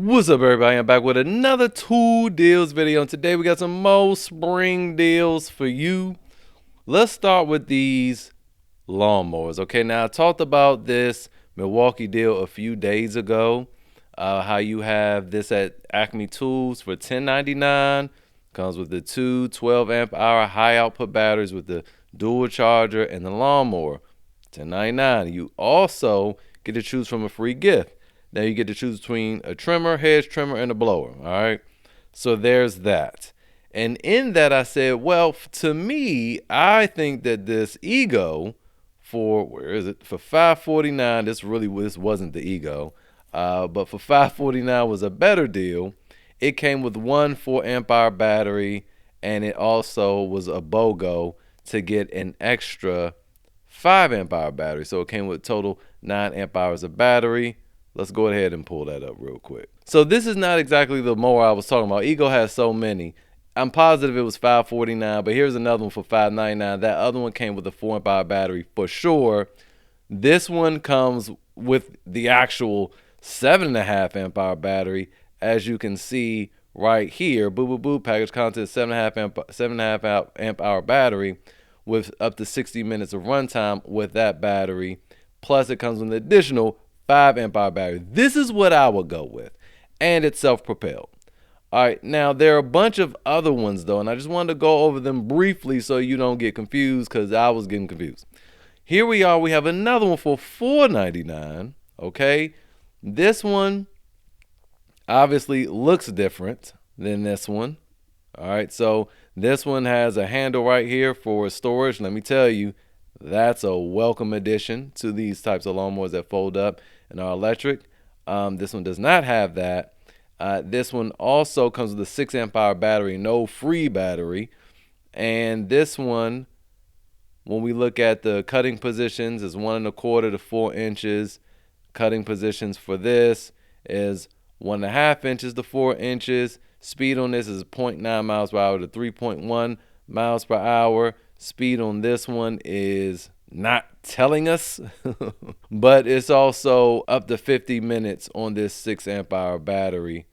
What's up, everybody? I'm back with another tool deals video, and today we got some more spring deals for you. Let's start with these lawnmowers. Okay, now I talked about this Milwaukee deal a few days ago, how you have this at Acme Tools for $10.99. Comes with the two 12 amp hour high output batteries with the dual charger and the lawnmower. $10.99. You also get to choose from a free gift. Now you get to choose between a trimmer, hedge trimmer, and a blower. All right. So there's that. And in that, I said, well, to me, I think that this Ego for, where is it? For $549, this wasn't the Ego, but for $549 was a better deal. It came with one 4 amp hour battery, and it also was a BOGO to get an extra 5 amp hour battery. So it came with total 9 amp hours of battery. Let's go ahead and pull that up real quick. So this is not exactly the mower I was talking about. Ego has so many. I'm positive it was $549, but here's another one for $599. That other one came with a 4 amp hour battery for sure. This one comes with the actual 7.5 amp hour battery, as you can see right here. Boo boo boo. Package content 7.5 amp hour battery with up to 60 minutes of runtime with that battery. Plus, it comes with an additional 5 amp hour battery. This is what I would go with, and it's self-propelled. All right, now there are a bunch of other ones though, and I just wanted to go over them briefly so you don't get confused, because I was getting confused. Here we are. We have another one for $4.99. Okay, this one obviously looks different than this one. All right, so this one has a handle right here for storage. Let me tell you, that's a welcome addition to these types of lawnmowers that fold up and are electric. This one does not have that. This one also comes with a 6 amp hour battery, no free battery. And this one, when we look at the cutting positions, is 1 1/4 to 4 inches. Cutting positions for this is 1.5 inches to 4 inches. Speed on this is 0.9 miles per hour to 3.1 miles per hour. Speed on this one is not telling us, but it's also up to 50 minutes on this 6 amp hour battery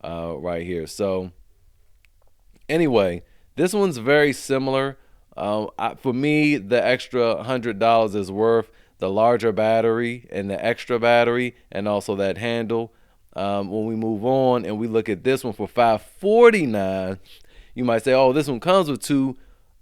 right here. So anyway, this one's very similar. For me, the extra $100 is worth the larger battery and the extra battery and also that handle. When we move on and we look at this one for $549, you might say, oh, this one comes with 2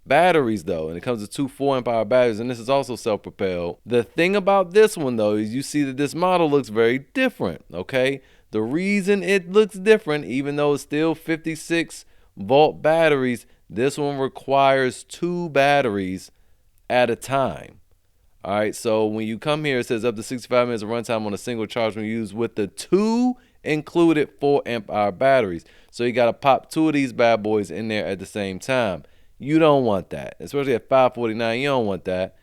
batteries though, and it comes with 2 4 amp hour batteries, and this is also self-propelled. The thing about this one though is you see that this model looks very different. Okay, the reason it looks different, even though it's still 56-volt batteries, this one requires 2 batteries at a time. All right, so when you come here, it says up to 65 minutes of runtime on a single charge when used with the 2 included 4 amp hour batteries. So you got to pop 2 of these bad boys in there at the same time. You don't want that, especially at $549. You don't want that.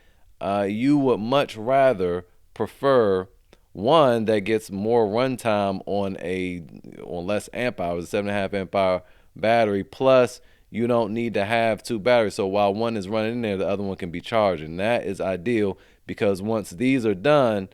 You would much rather prefer one that gets more runtime on less amp hours, a 7.5 amp hour battery. Plus, you don't need to have 2 batteries. So while one is running in there, the other one can be charged, and that is ideal because once these are done,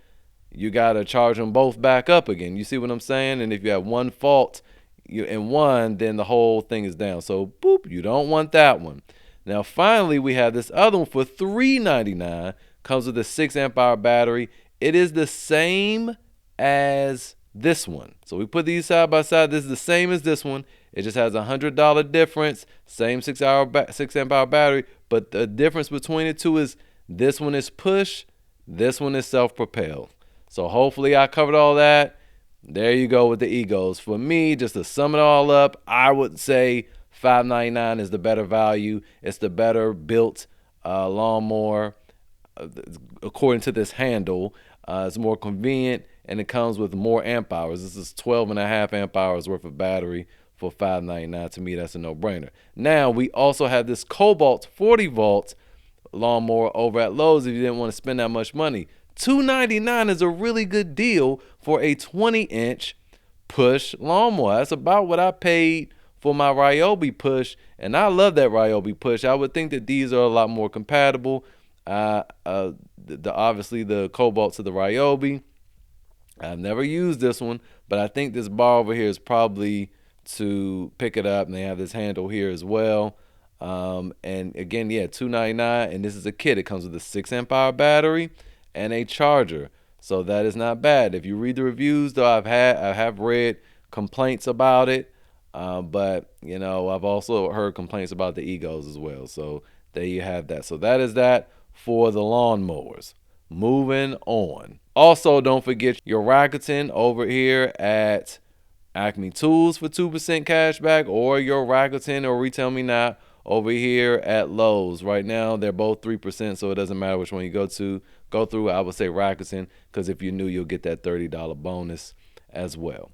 you gotta charge them both back up again. You see what I'm saying? And if you have one fault in one, then the whole thing is down. So boop, you don't want that one. Now finally, we have this other one for $3.99. Comes with a 6 amp hour battery. It is the same as this one. So we put these side by side. This is the same as this one. It just has a $100 difference. Same 6 amp hour battery, but the difference between the two is this one is push, this one is self-propelled. So hopefully I covered all that. There you go with the Egos. For me, just to sum it all up, I would say $5.99 is the better value. It's the better built lawnmower according to this handle. It's more convenient, and it comes with more amp hours. This is 12.5 amp hours worth of battery for $5.99. To me, that's a no-brainer. Now, we also have this Kobalt 40-volt lawnmower over at Lowe's if you didn't want to spend that much money. $2.99 is a really good deal for a 20-inch push lawnmower. That's about what I paid for my Ryobi push, and I love that Ryobi push. I would think that these are a lot more compatible. Obviously the Kobalt to the Ryobi. I've never used this one, but I think this bar over here is probably to pick it up, and they have this handle here as well. And again, yeah, $2.99, and this is a kit. It comes with a 6 amp hour battery and a charger, so that is not bad. If you read the reviews, though, I have read complaints about it, but you know, I've also heard complaints about the egos as well. So there you have that. So that is that for the lawnmowers. Moving on. Also, don't forget your Rakuten over here at Acme Tools for 2% cash back, or your Rakuten or Retail Me Not over here at Lowe's. Right now, they're both 3%, so it doesn't matter which one you go through. I would say Rakuten, because if you're new, you'll get that $30 bonus as well.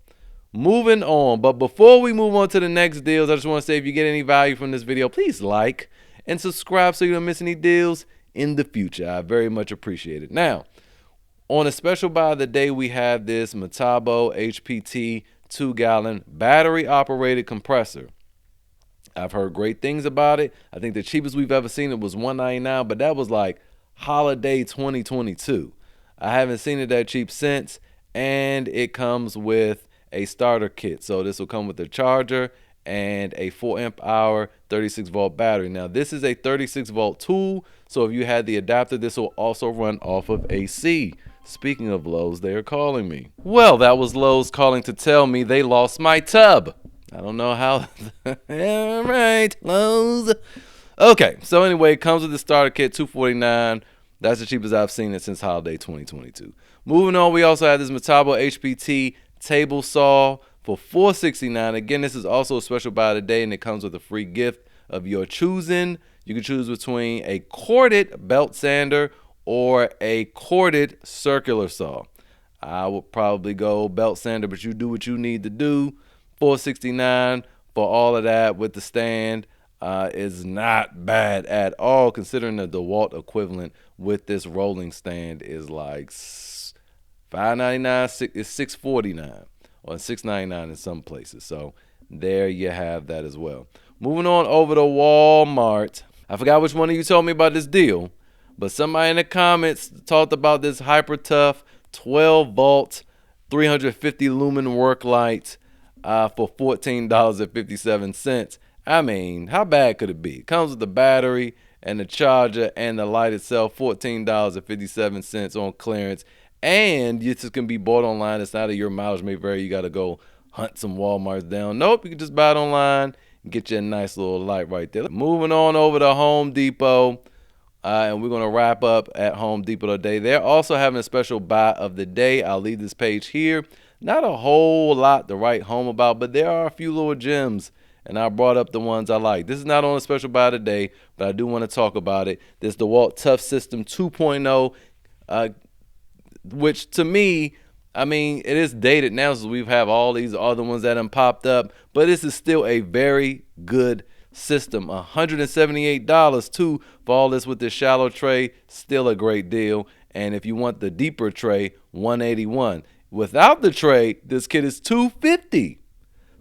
Moving on, but before we move on to the next deals, I just want to say if you get any value from this video, please like and subscribe so you don't miss any deals in the future. I very much appreciate it. Now, on a special buy of the day, we have this Metabo HPT 2-gallon battery operated compressor. I've heard great things about it. I think the cheapest we've ever seen it was $199, but that was like holiday 2022. I haven't seen it that cheap since, and it comes with a starter kit. So this will come with a charger and a 4 amp hour 36 volt battery. Now this is a 36 volt tool, so if you had the adapter, this will also run off of AC. Speaking of Lowe's, they are calling me. Well, that was Lowe's calling to tell me they lost my tub. I don't know how. All right, Lowe's. Okay, so anyway, it comes with the starter kit, $249. That's the cheapest I've seen it since holiday 2022. Moving on, we also have this Metabo HPT table saw for $469. Again, this is also a special buy today, and it comes with a free gift of your choosing. You can choose between a corded belt sander or a corded circular saw. I would probably go belt sander, but you do what you need to do. $469 for all of that with the stand is not bad at all, considering the DeWALT equivalent with this rolling stand is like $599. It's $649 or $699 in some places. So there you have that as well. Moving on over to Walmart. I forgot which one of you told me about this deal, but somebody in the comments talked about this HyperTough 12 volt 350 lumen work light for $14.57. I mean, how bad could it be? It comes with the battery and the charger and the light itself, $14.57 on clearance. And this can be bought online. It's not a your mileage may vary. You got to go hunt some Walmarts down. Nope, you can just buy it online and get you a nice little light right there. Moving on over to Home Depot. And we're going to wrap up at Home Depot today. They're also having a special buy of the day. I'll leave this page here. Not a whole lot to write home about, but there are a few little gems, and I brought up the ones I like. This is not on a special buy today, but I do want to talk about it. This DeWALT Toughsystem 2.0, which to me, I mean, it is dated now, so we have all these other ones that have popped up, but this is still a very good system. $178 too for all this with this shallow tray. Still a great deal. And if you want the deeper tray, $181. Without the tray, this kit is $250.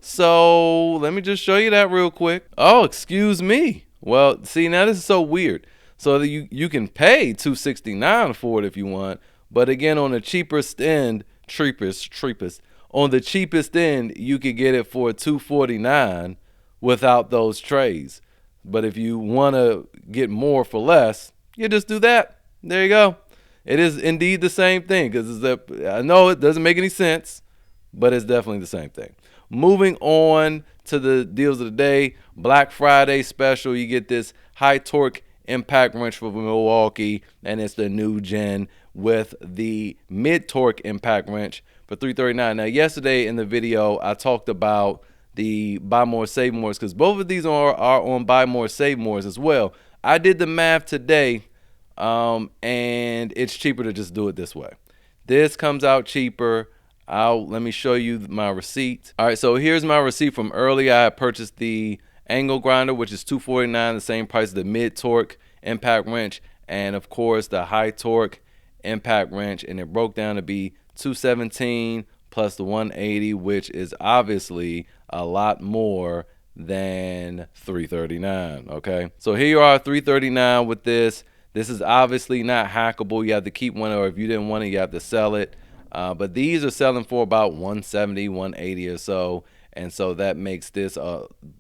So let me just show you that real quick. Oh, excuse me. Well, see, now this is so weird. So that you can pay $269 for it if you want, but again, on the cheapest end, on the cheapest end, you could get it for $249 without those trays. But if you want to get more for less, you just do that. There you go. It is indeed the same thing, because I know it doesn't make any sense, but it's definitely the same thing. Moving on to the deals of the day, Black Friday special, you get this high torque impact wrench from Milwaukee, and it's the new gen with the mid torque impact wrench for $339. Now, yesterday in the video, I talked about the buy more save mores, because both of these are on buy more save mores as well. I did the math today, and it's cheaper to just do it this way. This comes out cheaper. Let me show you my receipt. All right, so here's my receipt from earlier. I purchased the angle grinder, which is $249, the same price as the mid torque impact wrench, and of course the high torque impact wrench, and it broke down to be $217 plus the $180, which is obviously a lot more than $339. Okay, so here you are, $339 with this. This is obviously not hackable. You have to keep one, or if you didn't want it, you have to sell it. But these are selling for about 170, 180 or so, and so that makes this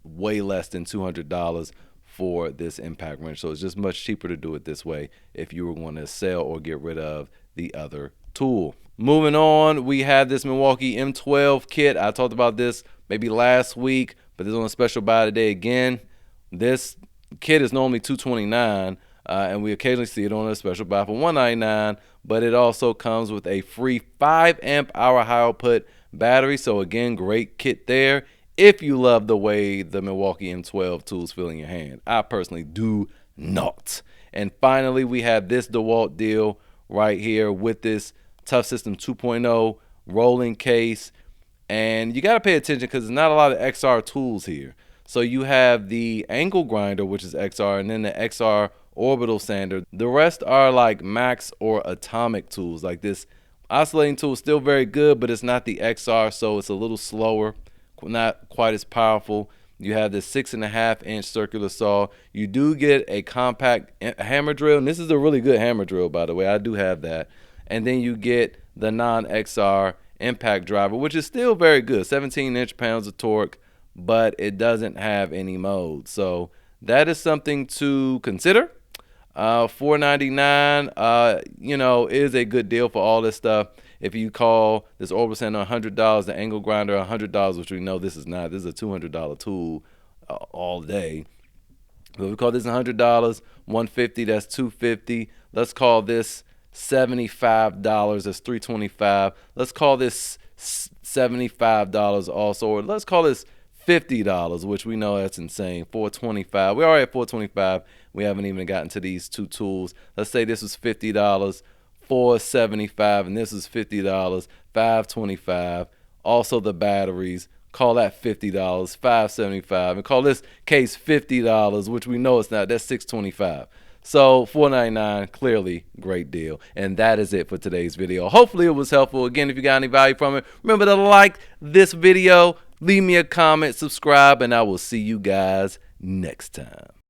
way less than $200 for this impact wrench. So it's just much cheaper to do it this way if you were going to sell or get rid of the other tool. Moving on, we have this Milwaukee M12 kit. I talked about this maybe last week, but this is on a special buy today again. This kit is normally $229, and we occasionally see it on a special buy for $199, but it also comes with a free 5 amp hour high output battery. So again, great kit there if you love the way the Milwaukee M12 tools feel in your hand. I personally do not. And finally, we have this DeWALT deal right here with this Toughsystem 2.0 rolling case. And you got to pay attention because there's not a lot of XR tools here. So you have the angle grinder, which is XR, and then the XR orbital sander. The rest are like max or atomic tools. Like this oscillating tool is still very good, but it's not the XR, so it's a little slower, not quite as powerful. You have this 6.5-inch circular saw. You do get a compact hammer drill, and this is a really good hammer drill, by the way. I do have that. And then you get the non-XR impact driver, which is still very good, 17 inch-pounds of torque, but it doesn't have any modes. So that is something to consider. $499, you know, is a good deal for all this stuff. If you call this orbital sander $100, the angle grinder $100, which we know this is not. This is a $200 tool all day. But we call this $100, $150, that's $250. Let's call this $75, that's $325. Let's call this $75 also, or let's call this $50, which we know that's insane. $425. We're already at $425. We haven't even gotten to these two tools. Let's say this was $50, $475, and this is $50, $525. Also the batteries, call that $50, $575, and call this case $50, which we know it's not. That's $625. So $499, clearly great deal. And that is it for today's video. Hopefully it was helpful. Again, if you got any value from it, remember to like this video, leave me a comment, subscribe, and I will see you guys next time.